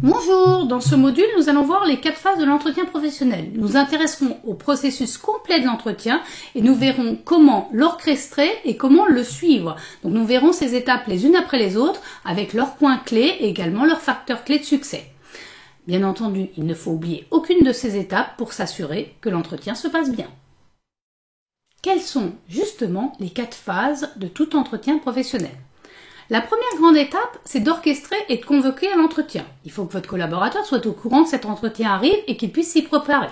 Bonjour, dans ce module, nous allons voir les 4 phases de l'entretien professionnel. Nous intéresserons au processus complet de l'entretien et nous verrons comment l'orchestrer et comment le suivre. Donc nous verrons ces étapes les unes après les autres avec leurs points clés et également leurs facteurs clés de succès. Bien entendu, il ne faut oublier aucune de ces étapes pour s'assurer que l'entretien se passe bien. Quelles sont justement les 4 phases de tout entretien professionnel ? La première grande étape, c'est d'orchestrer et de convoquer à l'entretien. Il faut que votre collaborateur soit au courant que cet entretien arrive et qu'il puisse s'y préparer.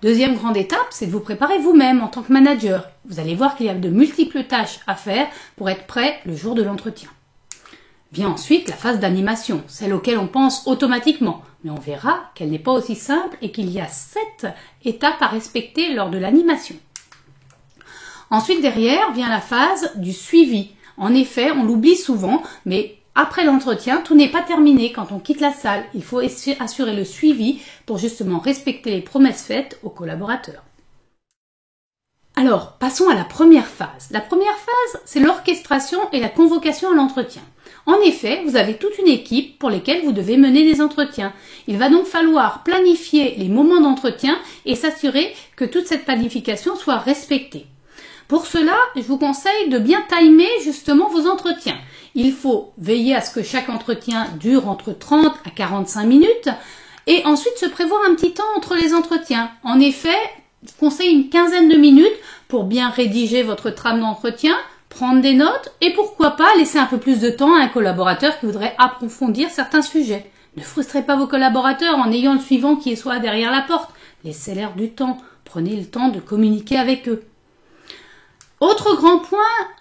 Deuxième grande étape, c'est de vous préparer vous-même en tant que manager. Vous allez voir qu'il y a de multiples tâches à faire pour être prêt le jour de l'entretien. Vient ensuite la phase d'animation, celle auquel on pense automatiquement. Mais on verra qu'elle n'est pas aussi simple et qu'il y a 7 étapes à respecter lors de l'animation. Ensuite, derrière, vient la phase du suivi. En effet, on l'oublie souvent, mais après l'entretien, tout n'est pas terminé quand on quitte la salle. Il faut assurer le suivi pour justement respecter les promesses faites aux collaborateurs. Alors, passons à la première phase. La première phase, c'est l'orchestration et la convocation à l'entretien. En effet, vous avez toute une équipe pour lesquelles vous devez mener des entretiens. Il va donc falloir planifier les moments d'entretien et s'assurer que toute cette planification soit respectée. Pour cela, je vous conseille de bien timer justement vos entretiens. Il faut veiller à ce que chaque entretien dure entre 30 à 45 minutes et ensuite se prévoir un petit temps entre les entretiens. En effet, je conseille une quinzaine de minutes pour bien rédiger votre trame d'entretien, prendre des notes et pourquoi pas laisser un peu plus de temps à un collaborateur qui voudrait approfondir certains sujets. Ne frustrez pas vos collaborateurs en ayant le suivant qui est soit derrière la porte. Laissez-leur du temps. Prenez le temps de communiquer avec eux. Autre grand point,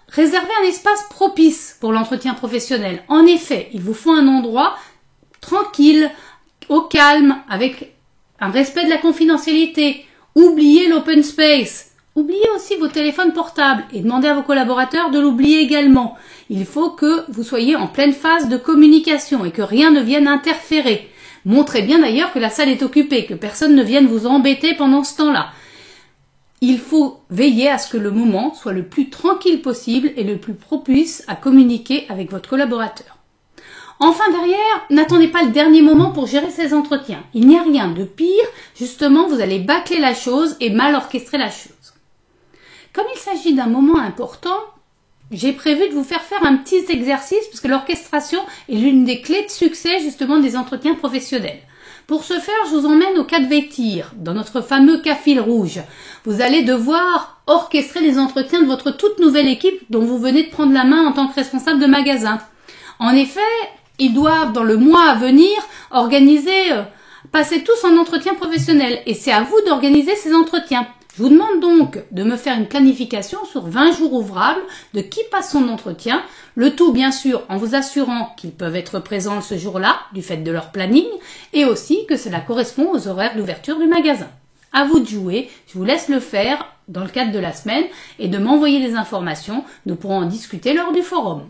réservez un espace propice pour l'entretien professionnel. En effet, il vous faut un endroit tranquille, au calme, avec un respect de la confidentialité. Oubliez l'open space. Oubliez aussi vos téléphones portables et demandez à vos collaborateurs de l'oublier également. Il faut que vous soyez en pleine phase de communication et que rien ne vienne interférer. Montrez bien d'ailleurs que la salle est occupée, que personne ne vienne vous embêter pendant ce temps-là. Il faut veiller à ce que le moment soit le plus tranquille possible et le plus propice à communiquer avec votre collaborateur. Enfin derrière, n'attendez pas le dernier moment pour gérer ces entretiens. Il n'y a rien de pire, justement vous allez bâcler la chose et mal orchestrer la chose. Comme il s'agit d'un moment important, j'ai prévu de vous faire un petit exercice parce que l'orchestration est l'une des clés de succès justement des entretiens professionnels. Pour ce faire, je vous emmène au cas de Vectir, dans notre fameux cas fil rouge. Vous allez devoir orchestrer les entretiens de votre toute nouvelle équipe dont vous venez de prendre la main en tant que responsable de magasin. En effet, ils doivent, dans le mois à venir, passer tous en entretien professionnel. Et c'est à vous d'organiser ces entretiens. Je vous demande donc de me faire une planification sur 20 jours ouvrables de qui passe son entretien, le tout bien sûr en vous assurant qu'ils peuvent être présents ce jour-là du fait de leur planning et aussi que cela correspond aux horaires d'ouverture du magasin. À vous de jouer, je vous laisse le faire dans le cadre de la semaine et de m'envoyer les informations, nous pourrons en discuter lors du forum.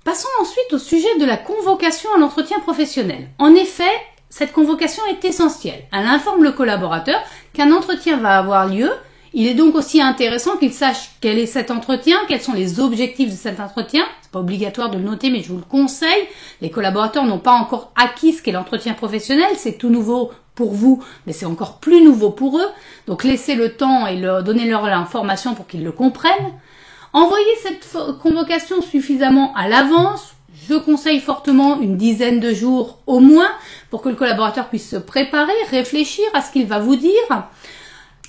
Passons ensuite au sujet de la convocation à l'entretien professionnel. En effet, cette convocation est essentielle. Elle informe le collaborateur qu'un entretien va avoir lieu. Il est donc aussi intéressant qu'il sache quel est cet entretien, quels sont les objectifs de cet entretien. C'est pas obligatoire de le noter, mais je vous le conseille. Les collaborateurs n'ont pas encore acquis ce qu'est l'entretien professionnel. C'est tout nouveau pour vous, mais c'est encore plus nouveau pour eux. Donc laissez le temps et donnez-leur l'information pour qu'ils le comprennent. Envoyez cette convocation suffisamment à l'avance. Je conseille fortement une dizaine de jours au moins pour que le collaborateur puisse se préparer, réfléchir à ce qu'il va vous dire.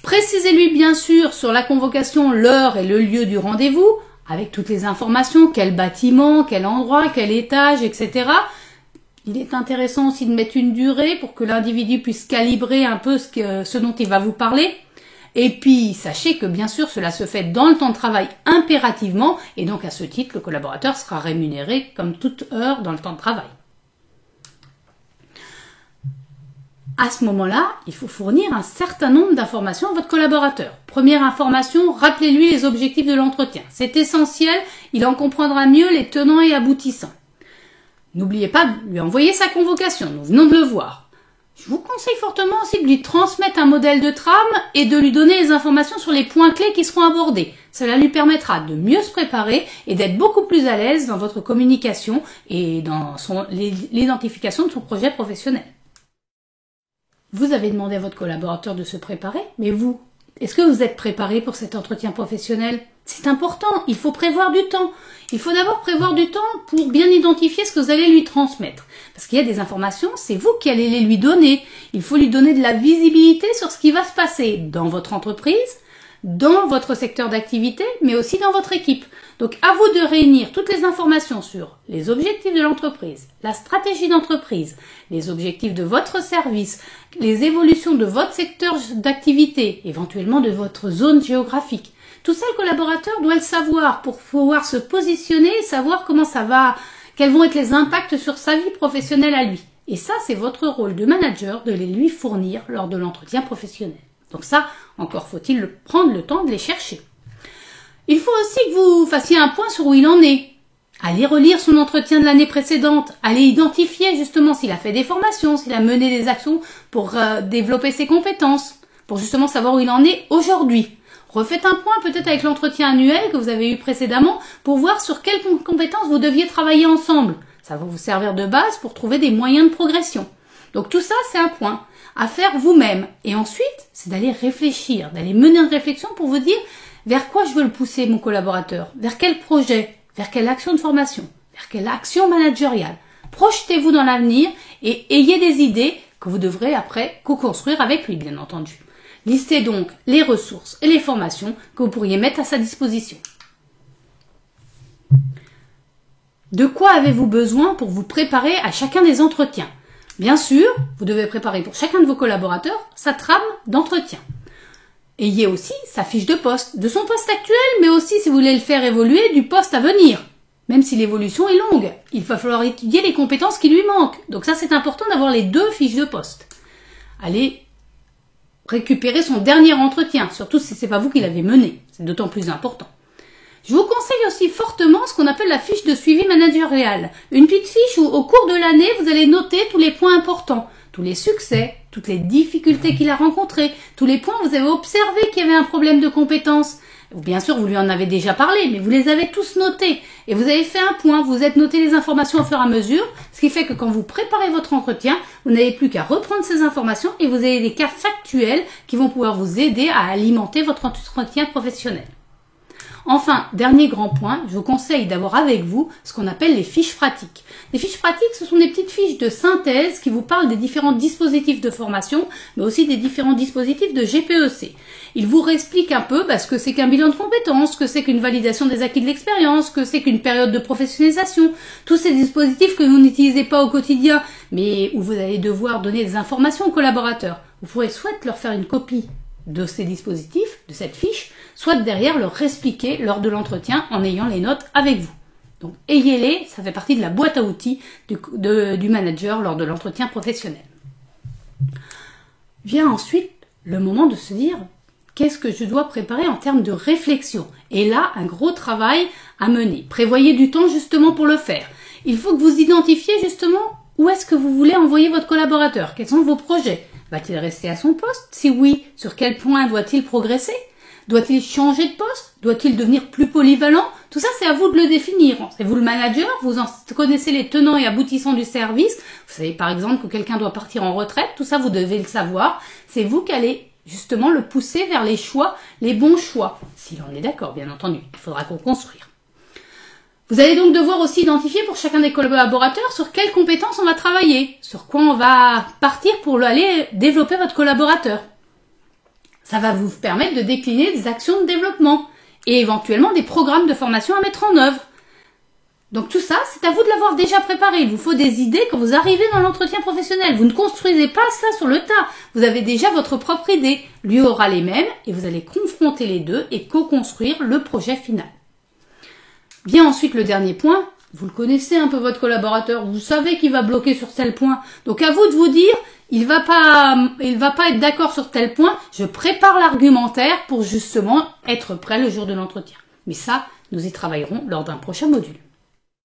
Précisez-lui bien sûr sur la convocation l'heure et le lieu du rendez-vous avec toutes les informations, quel bâtiment, quel endroit, quel étage, etc. Il est intéressant aussi de mettre une durée pour que l'individu puisse calibrer un peu ce dont il va vous parler. Et puis, sachez que bien sûr, cela se fait dans le temps de travail impérativement et donc à ce titre, le collaborateur sera rémunéré comme toute heure dans le temps de travail. À ce moment-là, il faut fournir un certain nombre d'informations à votre collaborateur. Première information, rappelez-lui les objectifs de l'entretien. C'est essentiel, il en comprendra mieux les tenants et aboutissants. N'oubliez pas de lui envoyer sa convocation, nous venons de le voir. Je vous conseille fortement aussi de lui transmettre un modèle de trame et de lui donner les informations sur les points clés qui seront abordés. Cela lui permettra de mieux se préparer et d'être beaucoup plus à l'aise dans votre communication et dans l'identification de son projet professionnel. Vous avez demandé à votre collaborateur de se préparer, mais vous, est-ce que vous êtes préparé pour cet entretien professionnel? C'est important, il faut prévoir du temps. Il faut d'abord prévoir du temps pour bien identifier ce que vous allez lui transmettre. Parce qu'il y a des informations, c'est vous qui allez les lui donner. Il faut lui donner de la visibilité sur ce qui va se passer dans votre entreprise, dans votre secteur d'activité, mais aussi dans votre équipe. Donc à vous de réunir toutes les informations sur les objectifs de l'entreprise, la stratégie d'entreprise, les objectifs de votre service, les évolutions de votre secteur d'activité, éventuellement de votre zone géographique. Tout ça, le collaborateur doit le savoir pour pouvoir se positionner et savoir comment ça va, quels vont être les impacts sur sa vie professionnelle à lui. Et ça, c'est votre rôle de manager de les lui fournir lors de l'entretien professionnel. Donc ça, encore faut-il prendre le temps de les chercher. Il faut aussi que vous fassiez un point sur où il en est. Allez relire son entretien de l'année précédente. Allez identifier justement s'il a fait des formations, s'il a mené des actions pour développer ses compétences, pour justement savoir où il en est aujourd'hui. Refaites un point peut-être avec l'entretien annuel que vous avez eu précédemment pour voir sur quelles compétences vous deviez travailler ensemble. Ça va vous servir de base pour trouver des moyens de progression. Donc tout ça, c'est un point à faire vous-même. Et ensuite, c'est d'aller réfléchir, d'aller mener une réflexion pour vous dire vers quoi je veux le pousser, mon collaborateur, vers quel projet, vers quelle action de formation, vers quelle action managériale. Projetez-vous dans l'avenir et ayez des idées que vous devrez après co-construire avec lui, bien entendu. Listez donc les ressources et les formations que vous pourriez mettre à sa disposition. De quoi avez-vous besoin pour vous préparer à chacun des entretiens? Bien sûr, vous devez préparer pour chacun de vos collaborateurs sa trame d'entretien. Ayez aussi sa fiche de poste, de son poste actuel, mais aussi, si vous voulez le faire évoluer, du poste à venir. Même si l'évolution est longue, il va falloir étudier les compétences qui lui manquent. Donc ça, c'est important d'avoir les deux fiches de poste. Allez récupérer son dernier entretien, surtout si c'est pas vous qui l'avez mené. C'est d'autant plus important. Je vous conseille aussi fortement ce qu'on appelle la fiche de suivi managérial. Une petite fiche où, au cours de l'année, vous allez noter tous les points importants, tous les succès, toutes les difficultés qu'il a rencontrées, tous les points où vous avez observé qu'il y avait un problème de compétence. Bien sûr, vous lui en avez déjà parlé, mais vous les avez tous notés. Et vous avez fait un point, vous êtes noté les informations au fur et à mesure, ce qui fait que quand vous préparez votre entretien, vous n'avez plus qu'à reprendre ces informations et vous avez des cas factuels qui vont pouvoir vous aider à alimenter votre entretien professionnel. Enfin, dernier grand point, je vous conseille d'avoir avec vous ce qu'on appelle les fiches pratiques. Les fiches pratiques, ce sont des petites fiches de synthèse qui vous parlent des différents dispositifs de formation, mais aussi des différents dispositifs de GPEC. Ils vous expliquent un peu ce que c'est qu'un bilan de compétences, ce que c'est qu'une validation des acquis de l'expérience, ce que c'est qu'une période de professionnalisation, tous ces dispositifs que vous n'utilisez pas au quotidien, mais où vous allez devoir donner des informations aux collaborateurs. Vous pourrez soit leur faire une copie de ces dispositifs, de cette fiche, soit derrière leur expliquer lors de l'entretien en ayant les notes avec vous. Donc ayez-les, ça fait partie de la boîte à outils du manager lors de l'entretien professionnel. Vient ensuite le moment de se dire qu'est-ce que je dois préparer en termes de réflexion. Et là, un gros travail à mener. Prévoyez du temps justement pour le faire. Il faut que vous identifiez justement où est-ce que vous voulez envoyer votre collaborateur. Quels sont vos projets? Va-t-il rester à son poste? Si oui, sur quel point doit-il progresser? Doit-il changer de poste? Doit-il devenir plus polyvalent? Tout ça, c'est à vous de le définir. C'est vous le manager, vous en connaissez les tenants et aboutissants du service. Vous savez par exemple que quelqu'un doit partir en retraite. Tout ça, vous devez le savoir. C'est vous qui allez justement le pousser vers les choix, les bons choix. S'il en est d'accord, bien entendu. Il faudra qu'on construire. Vous allez donc devoir aussi identifier pour chacun des collaborateurs sur quelles compétences on va travailler, sur quoi on va partir pour aller développer votre collaborateur. Ça va vous permettre de décliner des actions de développement et éventuellement des programmes de formation à mettre en œuvre. Donc tout ça, c'est à vous de l'avoir déjà préparé. Il vous faut des idées quand vous arrivez dans l'entretien professionnel. Vous ne construisez pas ça sur le tas. Vous avez déjà votre propre idée. Lui aura les mêmes et vous allez confronter les deux et co-construire le projet final. Vient ensuite le dernier point. Vous le connaissez un peu votre collaborateur. Vous savez qu'il va bloquer sur tel point. Donc à vous de vous dire, il va pas être d'accord sur tel point. Je prépare l'argumentaire pour justement être prêt le jour de l'entretien. Mais ça, nous y travaillerons lors d'un prochain module.